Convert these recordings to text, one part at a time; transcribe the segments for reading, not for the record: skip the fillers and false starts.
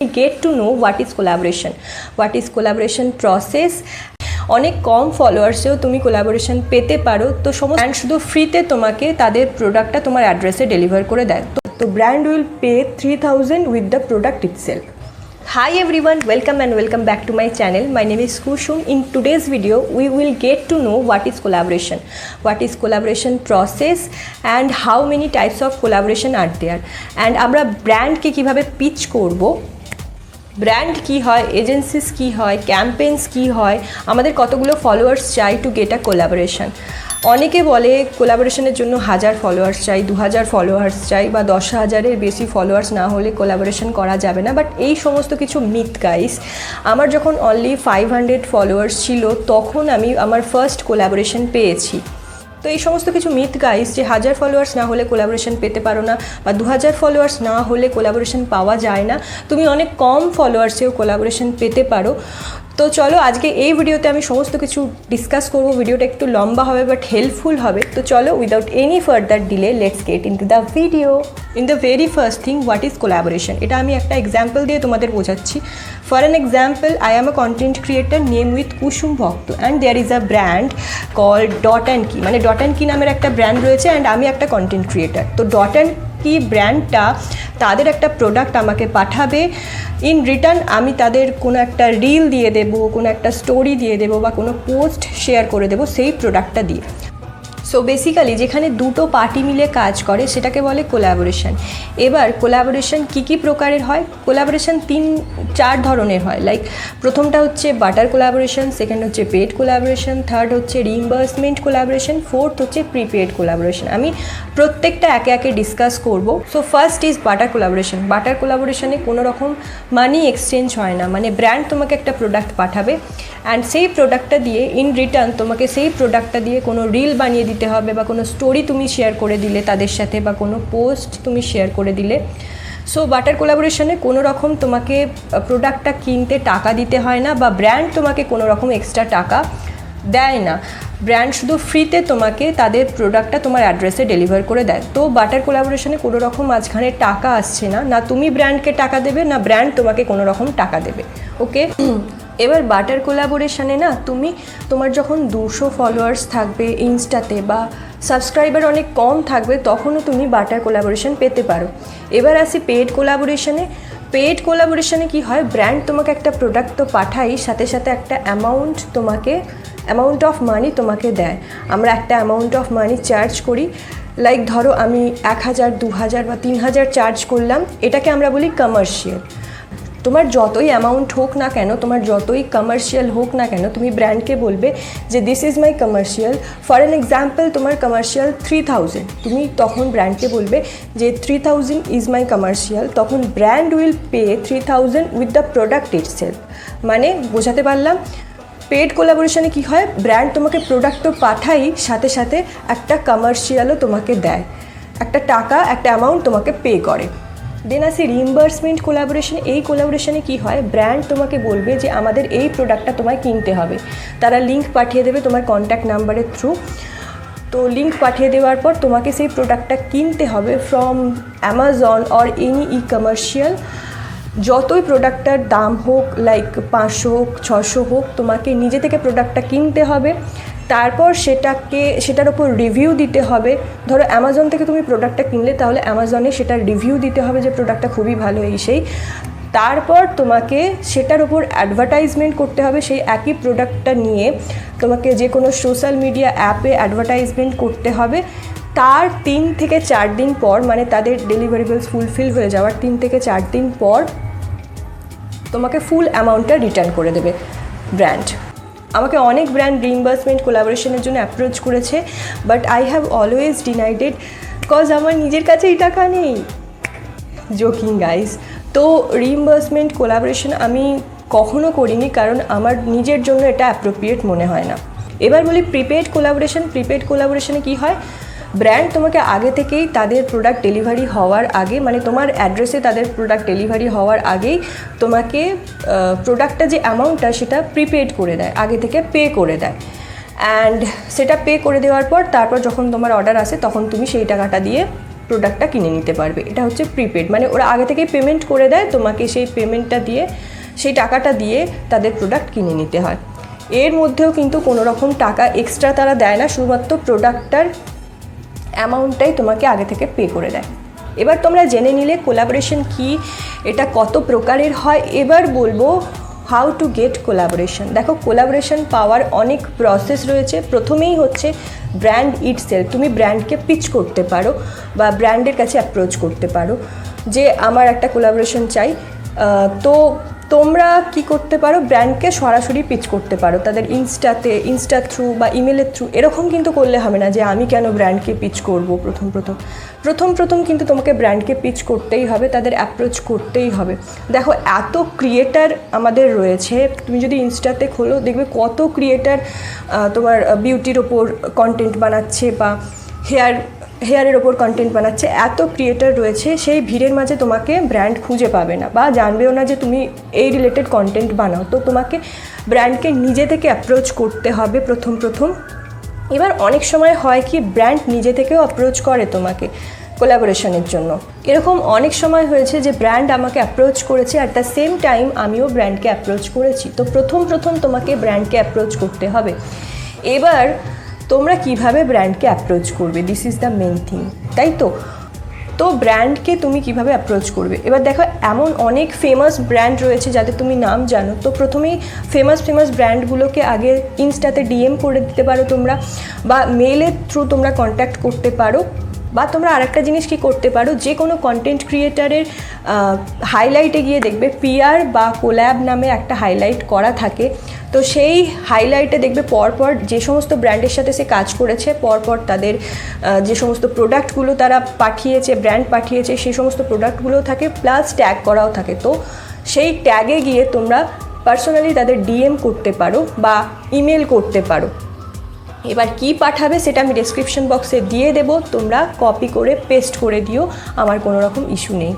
Get to know what is collaboration process। অনেক কম ফলোয়ার্সেও তুমি collaboration পেতে পারো। তো সমস্ত ব্র্যান্ড শুধু ফ্রিতে তোমাকে তাদের প্রোডাক্টটা তোমার অ্যাড্রেসে ডেলিভার করে দেয়। তো brand will pay 3000 with the product itself. Hi everyone, welcome back to my channel. My name is Kushum. In today's video we will get to know what is collaboration process and how many types of collaboration are there, and আমরা ব্র্যান্ডকে কিভাবে pitch করব, brand কি হয়, agencies কি হয়, campaigns কি হয়, আমাদের কতগুলো ফলোয়ার্স চাই টু গেট আ কোলাবোরেশন। অনেকে বলে কোলাবোরেশনের জন্য 1000 ফলোয়ার্স চাই, 2000 ফলোয়ার্স চাই, বা 10,000-এর বেশি ফলোয়ার্স না হলে কোলাবোরেশন করা যাবে না। বাট এই সমস্ত কিছু মিথ গাইস। আমার যখন অনলি 500 ফলোয়ার্স ছিল তখন আমি আমার ফার্স্ট কোলাবোরেশন পেয়েছি। তো এই সমস্ত কিছু মিথ গাইস, যে 1000 ফলোয়ার্স না হলে কোলাবোরেশন পেতে পারো না, বা 2000 ফলোয়ার্স না হলে কোলাবোরেশন পাওয়া যায় না। তুমি অনেক কম ফলোয়ার্সেও কোলাবোরেশন পেতে পারো। তো চলো আজকে এই ভিডিওতে আমি সমস্ত কিছু ডিসকাস করব। ভিডিওটা একটু লম্বা হবে বাট হেল্পফুল হবে। তো চলো without any further delay let's get into the video. In the very first thing, what is collaboration? এটা আমি একটা এক্সাম্পল দিয়ে তোমাদের বোঝাচ্ছি। For an example, I am a content creator name with Kusum Bhakta, and there is a brand called dot and কি, মানে dot and কি নামের একটা ব্র্যান্ড রয়েছে, অ্যান্ড আমি একটা কন্টেন্ট ক্রিয়েটার। তো ডট অ্যান্ড কি ব্র্যান্ডটা তাদের একটা প্রোডাক্ট আমাকে পাঠাবে। ইন রিটার্ন আমি তাদের কোনো একটা রিল দিয়ে দেবো, কোনো একটা স্টোরি দিয়ে দেবো, বা কোনো পোস্ট শেয়ার করে দেবো সেই প্রোডাক্টটা দিয়ে। সো বেসিক্যালি যেখানে দুটো পার্টি মিলে কাজ করে সেটাকে বলে কোলাবোরেশন। এবার কোলাবোরেশন কী প্রকারের হয়? কোলাবোরেশন 3-4 ধরনের হয়। লাইক প্রথমটা হচ্ছে বাটার কোলাবোরেশন, সেকেন্ড হচ্ছে পেড কোলাবোরেশন, থার্ড হচ্ছে রিইম্বার্সমেন্ট কোলাবোরেশন, ফোর্থ হচ্ছে প্রিপেড কোলাবোরেশন। আমি প্রত্যেকটা একে একে ডিসকাস করব। So first is barter collaboration. Barter কোলাবোরেশনে কোনো রকম মানি এক্সচেঞ্জ হয় না, মানে ব্র্যান্ড তোমাকে একটা প্রোডাক্ট পাঠাবে, অ্যান্ড সেই প্রোডাক্টটা দিয়ে ইন রিটার্ন তোমাকে সেই প্রোডাক্টটা দিয়ে কোনো রিল বানিয়ে দিতে হবে, বা কোনো স্টোরি তুমি শেয়ার করে দিলে তাদের সাথে, বা কোনো পোস্ট তুমি শেয়ার করে দিলে। সো বাটার কোলাবোরেশনে কোনো রকম তোমাকে প্রোডাক্টটা কিনতে টাকা দিতে হয় না, বা ব্র্যান্ড তোমাকে কোনো রকম এক্সট্রা টাকা দেয় না। ব্র্যান্ড শুধু ফ্রিতে তোমাকে তাদের প্রোডাক্টটা তোমার অ্যাড্রেসে ডেলিভার করে দেয়। তো বাটার কোলাবোরেশনে কোনো রকম মাঝখানে টাকা আসছে না, না তুমি ব্র্যান্ডকে টাকা দেবে, না ব্র্যান্ড তোমাকে কোনো রকম টাকা দেবে। ওকে, এবার বাটার কোলাবোরেশনে না তুমি তোমার যখন 200 ফলোয়ার্স থাকবে ইনস্টাতে, বা সাবস্ক্রাইবার অনেক কম থাকবে, তখনও তুমি বাটার কোলাবোরেশন পেতে পারো। এবার আসি পেড কোলাবোরেশনে। পেড কোলাবোরেশনে কী হয়, ব্র্যান্ড তোমাকে একটা প্রোডাক্ট তো পাঠাই, সাথে সাথে একটা অ্যামাউন্ট অফ মানি তোমাকে দেয়। আমরা একটা অ্যামাউন্ট অফ মানি চার্জ করি। লাইক ধরো আমি 1000, 2000 বা 3000 চার্জ করলাম, এটাকে আমরা বলি কমার্শিয়াল। তোমার যতই অ্যামাউন্ট হোক না কেন, তোমার যতই কমার্শিয়াল হোক না কেন, তুমি ব্র্যান্ডকে বলবে যে this is my commercial. For an example, তোমার কমার্শিয়াল 3000, তুমি তখন ব্র্যান্ডকে বলবে যে 3000 ইজ মাই কমার্শিয়াল। তখন brand will pay 3000 with the product itself. মানে বোঝাতে পারলাম? পেড কোলাবোরেশনে কী হয়, ব্র্যান্ড তোমাকে প্রোডাক্ট তো পাঠাই, সাথে সাথে একটা কমার্শিয়ালও তোমাকে দেয়, একটা টাকা, একটা অ্যামাউন্ট তোমাকে পে করে। দেন আসি রিইম্বার্সমেন্ট কোলাবোরেশন। এই কোলাবোরেশনে কী হয়, ব্র্যান্ড তোমাকে বলবে যে আমাদের এই প্রোডাক্টটা তোমায় কিনতে হবে। তারা লিঙ্ক পাঠিয়ে দেবে তোমার কন্ট্যাক্ট নাম্বারের থ্রু। তো লিঙ্ক পাঠিয়ে দেওয়ার পর তোমাকে সেই প্রোডাক্টটা কিনতে হবে from Amazon or any commercial. যতই প্রোডাক্টটার দাম হোক, লাইক 500 হোক, 600 হোক, তোমাকে নিজে থেকে প্রোডাক্টটা কিনতে হবে। তারপর সেটার ওপর রিভিউ দিতে হবে। ধরো অ্যামাজন থেকে তুমি প্রোডাক্টটা কিনলে, তাহলে অ্যামাজনে সেটার রিভিউ দিতে হবে যে প্রোডাক্টটা খুবই ভালো, এই সেই। তারপর তোমাকে সেটার ওপর অ্যাডভার্টাইজমেন্ট করতে হবে। সেই একই প্রোডাক্টটা নিয়ে তোমাকে যে কোনো সোশ্যাল মিডিয়া অ্যাপে অ্যাডভার্টাইজমেন্ট করতে হবে। তার 3 থেকে 4 দিন পর, মানে তাদের ডেলিভারেবলস ফুলফিল হয়ে যাওয়ার 3 থেকে 4 দিন পর তোমাকে ফুল অ্যামাউন্টটা রিটার্ন করে দেবে ব্র্যান্ড। আমাকে অনেক ব্র্যান্ড রিইম্বার্সমেন্ট কোলাবোরেশনের জন্য অ্যাপ্রোচ করেছে, but I have always denied it, because আমার নিজের কাছে এই টাকা নেই। Joking guys. তো রিইম্বার্সমেন্ট কোলাবোরেশন আমি কখনো করিনি, কারণ আমার নিজের জন্য এটা অ্যাপ্রোপ্রিয়েট মনে হয় না। এবার বলি প্রিপেড কোলাবোরেশন। প্রিপেড কোলাবোরেশনে কী হয়, ব্র্যান্ড তোমাকে আগে থেকেই তাদের প্রোডাক্ট ডেলিভারি হওয়ার আগে, মানে তোমার অ্যাড্রেসে তাদের প্রোডাক্ট ডেলিভারি হওয়ার আগেই তোমাকে প্রোডাক্টটা যে অ্যামাউন্টটা সেটা প্রিপেড করে দেয়, আগে থেকে পে করে দেয়। অ্যান্ড সেটা পে করে দেওয়ার পর তারপর যখন তোমার অর্ডার আসে তখন তুমি সেই টাকাটা দিয়ে প্রোডাক্টটা কিনে নিতে পারবে। এটা হচ্ছে প্রিপেড, মানে ওরা আগে থেকেই পেমেন্ট করে দেয়, তোমাকে সেই পেমেন্টটা দিয়ে, সেই টাকাটা দিয়ে তাদের প্রোডাক্ট কিনে নিতে হয়। এর মধ্যেও কিন্তু কোনো রকম টাকা এক্সট্রা তারা দেয় না, শুধুমাত্র প্রোডাক্টটার অ্যামাউন্টটাই তোমাকে আগে থেকে পে করে দেয়। এবার তোমরা জেনে নিলে কোলাবোরেশন কি, এটা কত প্রকারের হয়। এবার বলবো হাউ টু গেট কোলাবোরেশন। দেখো, কোলাবোরেশন পাওয়ার অনেক প্রসেস রয়েছে। প্রথমেই হচ্ছে ব্র্যান্ড ইটসেলফ। তুমি ব্র্যান্ডকে পিচ করতে পারো বা ব্র্যান্ডের কাছে অ্যাপ্রোচ করতে পারো যে আমার একটা কোলাবোরেশন চাই। তো তোমরা কি করতে পারো, ব্র্যান্ডকে সরাসরি পিচ করতে পারো তাদের ইনস্টার থ্রু বা ইমেলের থ্রু। এরকম কিন্তু করলে হবে না যে আমি কেন ব্র্যান্ডকে পিচ করব। প্রথম কিন্তু তোমাকে ব্র্যান্ডকে পিচ করতেই হবে, তাদের অ্যাপ্রোচ করতেই হবে। দেখো, এত ক্রিয়েটার আমাদের রয়েছে, তুমি যদি ইনস্টাতে খোলো দেখবে কত ক্রিয়েটার তোমার বিউটির ওপর কন্টেন্ট বানাচ্ছে বা হেয়ারের ওপর কন্টেন্ট বানাচ্ছে। এত ক্রিয়েটার রয়েছে, সেই ভিড়ের মাঝে তোমাকে ব্র্যান্ড খুঁজে পাবে না বা জানবেও না যে তুমি এই রিলেটেড কন্টেন্ট বানাও। তো তোমাকে ব্র্যান্ডকে নিজে থেকে অ্যাপ্রোচ করতে হবে প্রথম। এবার অনেক সময় হয় কি, ব্র্যান্ড নিজে থেকেও অ্যাপ্রোচ করে তোমাকে কোলাবোরেশনের জন্য। এরকম অনেক সময় হয়েছে যে ব্র্যান্ড আমাকে অ্যাপ্রোচ করেছে, অ্যাট দ্য সেম টাইম আমিও ব্র্যান্ডকে অ্যাপ্রোচ করেছি। তো প্রথম তোমাকে ব্র্যান্ডকে অ্যাপ্রোচ করতে হবে। এবার তোমরা কিভাবে ব্র্যান্ডকে অ্যাপ্রোচ করবে, this is the main thing, তাই তো ব্র্যান্ডকে তুমি কিভাবে অ্যাপ্রোচ করবে। এবার দেখো, এমন অনেক ফেমাস ব্র্যান্ড রয়েছে যাদের তুমি নাম জানো। তো প্রথমেই ফেমাস ব্র্যান্ডগুলোকে আগে ইনস্টাতে ডিএম করে দিতে পারো তোমরা, বা মেলের থ্রু তোমরা কন্ট্যাক্ট করতে পারো। বা তোমরা আরেকটা জিনিস কি করতে পারো, যে কোনো কন্টেন্ট ক্রিয়েটারের হাইলাইটে গিয়ে দেখবে পিআর বা কোল্যাব নামে একটা হাইলাইট করা থাকে। তো সেই হাইলাইটে দেখবে পরপর যে সমস্ত ব্র্যান্ডের সাথে সে কাজ করেছে, পরপর তাদের যে সমস্ত প্রোডাক্টগুলো তারা পাঠিয়েছে, ব্র্যান্ড পাঠিয়েছে, সেই সমস্ত প্রোডাক্টগুলো থাকে, প্লাস ট্যাগ করাও থাকে। তো সেই ট্যাগে গিয়ে তোমরা পার্সোনালি তাদের ডিএম করতে পারো বা ইমেল করতে পারো। এবার কি পাঠাবে সেটা আমি ডেসক্রিপশন বক্সে দিয়ে দেবো, তোমরা কপি করে পেস্ট করে দিও, আমার কোনো রকম ইস্যু নেই।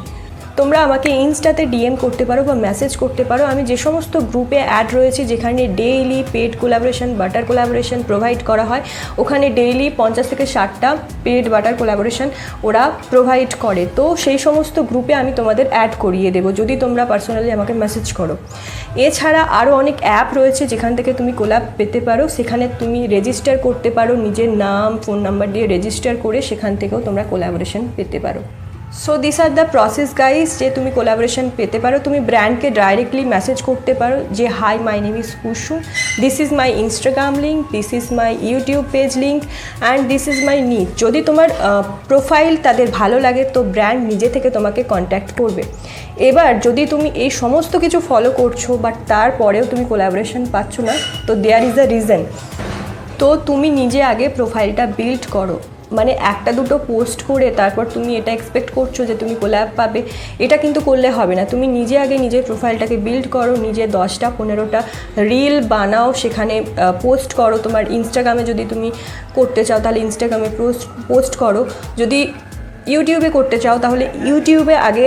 তোমরা আমাকে ইনস্টাতে ডিএম করতে পারো বা মেসেজ করতে পারো। আমি যে সমস্ত গ্রুপে অ্যাড রয়েছে যেখানে daily paid collaboration, barter collaboration provide করা হয়, ওখানে ডেইলি 50 থেকে 60টা পেড বাটার কোলাবোরেশন ওরা প্রোভাইড করে। তো সেই সমস্ত গ্রুপে আমি তোমাদের অ্যাড করিয়ে দেবো যদি তোমরা পার্সোনালি আমাকে মেসেজ করো। এছাড়া আরও অনেক অ্যাপ রয়েছে যেখান থেকে তুমি কোলাব পেতে পারো। সেখানে তুমি রেজিস্টার করতে পারো, নিজের নাম ফোন নাম্বার দিয়ে রেজিস্টার করে সেখান থেকেও তোমরা কোলাবোরেশন পেতে পারো। So this are the process guys, যে তুমি কোলাবোরেশন পেতে পারো। তুমি ব্র্যান্ডকে ডাইরেক্টলি মেসেজ করতে পারো যে hi, my name is Kusum, this is my Instagram link, this is my YouTube page link and this is my need. যদি তোমার প্রোফাইল তাদের ভালো লাগে তো ব্র্যান্ড নিজে থেকে তোমাকে কন্ট্যাক্ট করবে। এবার যদি তুমি এই সমস্ত কিছু ফলো করছো বাট তারপরেও তুমি কোলাবোরেশন পাচ্ছ না, তো দেয়ার ইজ আ রিজন। তো তুমি নিজে আগে প্রোফাইলটা বিল্ড করো। মানে একটা দুটো পোস্ট করে তারপর তুমি এটা এক্সপেক্ট করছো যে তুমি কোল্যাব পাবে, এটা কিন্তু করলে হবে না। তুমি নিজে আগে নিজের প্রোফাইলটাকে বিল্ড করো, নিজে 10টা 15টা রিল বানাও, সেখানে পোস্ট করো। তোমার ইনস্টাগ্রামে যদি তুমি করতে চাও তাহলে ইনস্টাগ্রামে পোস্ট করো। যদি ইউটিউবে করতে চাও তাহলে ইউটিউবে আগে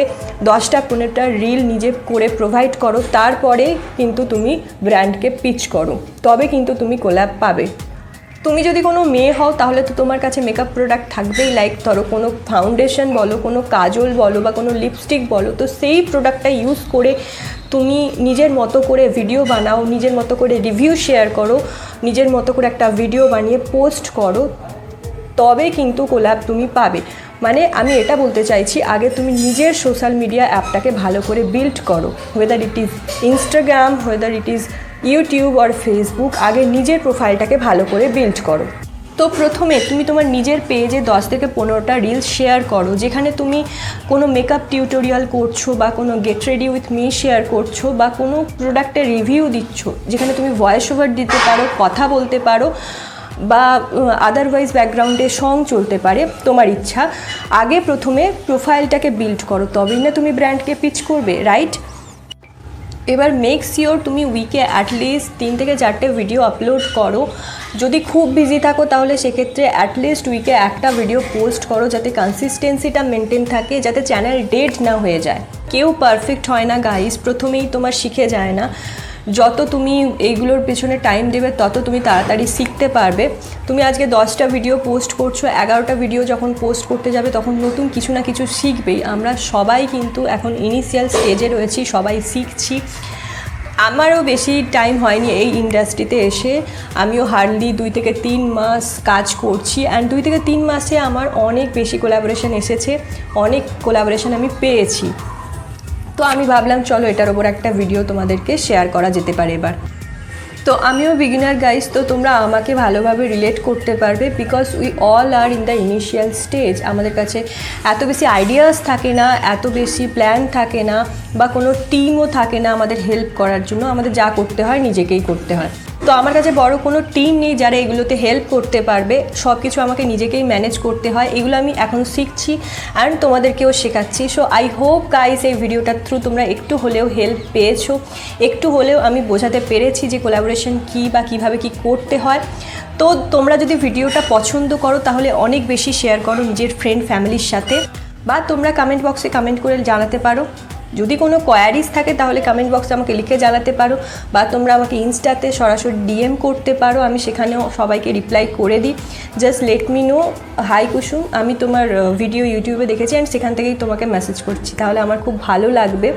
10টা 15টা রিল নিজে করে প্রোভাইড করো, তারপরে কিন্তু তুমি ব্র্যান্ডকে পিচ করো, তবে কিন্তু তুমি কোল্যাব পাবে। তুমি যদি কোনো মেয়ে হও তাহলে তো তোমার কাছে মেকআপ প্রোডাক্ট থাকবেই, লাইক ধরো কোনো ফাউন্ডেশন বলো, কোনো কাজল বলো বা কোনো লিপস্টিক বলো। তো সেই প্রোডাক্টটা ইউজ করে তুমি নিজের মতো করে ভিডিও বানাও, নিজের মতো করে রিভিউ শেয়ার করো, নিজের মতো করে একটা ভিডিও বানিয়ে পোস্ট করো, তবে কিন্তু কোল্যাব তুমি পাবে। মানে আমি এটা বলতে চাইছি, আগে তুমি নিজের সোশ্যাল মিডিয়া অ্যাপটাকে ভালো করে বিল্ড করো, whether it is Instagram, whether it is YouTube আর ফেসবুক। আগে নিজের প্রোফাইলটাকে ভালো করে বিল্ড করো। তো প্রথমে তুমি তোমার নিজের পেজে 10 থেকে 15টা রিলস শেয়ার করো, যেখানে তুমি কোনো মেকআপ টিউটোরিয়াল করছো বা কোনো get ready with me share করছো বা কোনো প্রোডাক্টের রিভিউ দিচ্ছ, যেখানে তুমি ভয়েস ওভার দিতে পারো, কথা বলতে পারো বা আদারওয়াইজ ব্যাকগ্রাউন্ডে সং চলতে পারে, তোমার ইচ্ছা। আগে প্রথমে প্রোফাইলটাকে বিল্ড করো, তবেই না তুমি ব্র্যান্ডকে পিচ করবে, রাইট? এবার মেক শিওর তুমি উইকে অ্যাটলিস্ট 3 থেকে 4টে ভিডিও আপলোড করো। যদি খুব বিজি থাকো তাহলে সেক্ষেত্রে অ্যাটলিস্ট উইকে একটা ভিডিও পোস্ট করো, যাতে কনসিস্টেন্সিটা মেনটেন থাকে, যাতে চ্যানেল ডেড না হয়ে যায়। কেউ পারফেক্ট হয় না গাইস, প্রথমেই তোমার শিখে যায় না। যত তুমি এইগুলোর পেছনে টাইম দেবে তত তুমি তাড়াতাড়ি শিখতে পারবে। তুমি আজকে 10টা ভিডিও পোস্ট করছো, 11টা ভিডিও যখন পোস্ট করতে যাবে তখন নতুন কিছু না কিছু শিখবেই। আমরা সবাই কিন্তু এখন ইনিশিয়াল স্টেজে রয়েছি, সবাই শিখছি। আমারও বেশি টাইম হয়নি এই ইন্ডাস্ট্রিতে এসে, আমিও হার্ডলি 2 থেকে 3 মাস কাজ করছি। অ্যান্ড 2 থেকে 3 মাসে আমার অনেক বেশি কোলাবোরেশন এসেছে, অনেক কোলাবোরেশন আমি পেয়েছি। তো আমি ভাবলাম চলো এটার ওপর একটা ভিডিও তোমাদেরকে শেয়ার করা যেতে পারে এবার। তো আমিও বিগিনার গাইস, তো তোমরা আমাকে ভালোভাবে রিলেট করতে পারবে, because we all are in the initial stage. আমাদের কাছে এত বেশি আইডিয়াস থাকে না, এত বেশি প্ল্যান থাকে না, বা কোনো টিমও থাকে না আমাদের হেল্প করার জন্য। আমাদের যা করতে হয় নিজেকেই করতে হয়। তো আমার কাছে বড় কোনো টিম নেই যারা এগুলোতে হেল্প করতে পারবে, সব কিছু আমাকে নিজেকেই ম্যানেজ করতে হয়। এগুলো আমি এখন শিখছি অ্যান্ড তোমাদেরকেও শেখাচ্ছি। সো আই হোপ গাইস এই ভিডিওটার থ্রু তোমরা একটু হলেও হেল্প পেয়েছো, একটু হলেও আমি বোঝাতে পেরেছি যে কোলাবোরেশন কী বা কীভাবে কী করতে হয়। তো তোমরা যদি ভিডিওটা পছন্দ করো তাহলে অনেক বেশি শেয়ার করো নিজের ফ্রেন্ড ফ্যামিলির সাথে, বা তোমরা কমেন্ট বক্সে কমেন্ট করে জানাতে পারো। যদি কোনো কোয়ারিজ থাকে তাহলে কমেন্ট বক্সে আমাকে লিখে জানাতে পারো, বা তোমরা আমাকে ইনস্টাতে সরাসরি ডিএম করতে পারো, আমি সেখানেও সবাইকে রিপ্লাই করে দিই। Just let me know, hi Kusum, আমি তোমার ভিডিও ইউটিউবে দেখেছি অ্যান্ড সেখান থেকেই তোমাকে মেসেজ করছি, তাহলে আমার খুব ভালো লাগবে।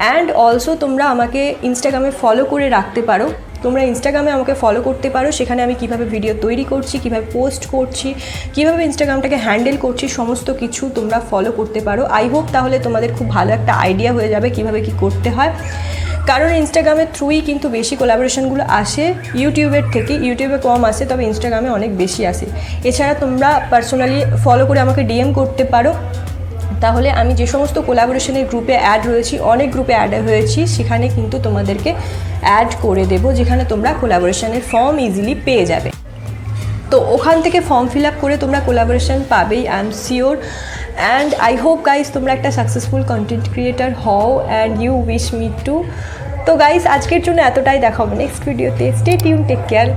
অ্যান্ড অলসো তোমরা আমাকে ইনস্টাগ্রামে ফলো করে রাখতে পারো, তোমরা ইনস্টাগ্রামে আমাকে ফলো করতে পারো। সেখানে আমি কিভাবে ভিডিও তৈরি করছি, কিভাবে পোস্ট করছি, কিভাবে ইনস্টাগ্রামটাকে হ্যান্ডেল করছি, সমস্ত কিছু তোমরা ফলো করতে পারো। আই হোপ তাহলে তোমাদের খুব ভালো একটা আইডিয়া হয়ে যাবে কিভাবে কি করতে হয়। কারণ ইনস্টাগ্রামের থ্রুই কিন্তু বেশি কোলাবোরেশনগুলো আসে ইউটিউবের থেকে। ইউটিউবে কম আসে, তবে ইনস্টাগ্রামে অনেক বেশি আসে। এছাড়া তোমরা পার্সোনালি ফলো করে আমাকে ডিএম করতে পারো, তাহলে আমি যে সমস্ত কোলাবোরেশনের গ্রুপে অ্যাড রয়েছি, অনেক গ্রুপে অ্যাড হয়েছি, সেখানে কিন্তু তোমাদেরকে অ্যাড করে দেবো, যেখানে তোমরা কোলাবোরেশনের ফর্ম ইজিলি পেয়ে যাবে। তো ওখান থেকে ফর্ম ফিল আপ করে তোমরা কোলাবোরেশন পাবেই, I am sure. And I hope guys তোমরা একটা সাকসেসফুল কন্টেন্ট ক্রিয়েটার হও, and you wish me too. তো গাইস আজকের জন্য এতটাই, দেখা হবে নেক্সট ভিডিওতে। Stay tune, take care.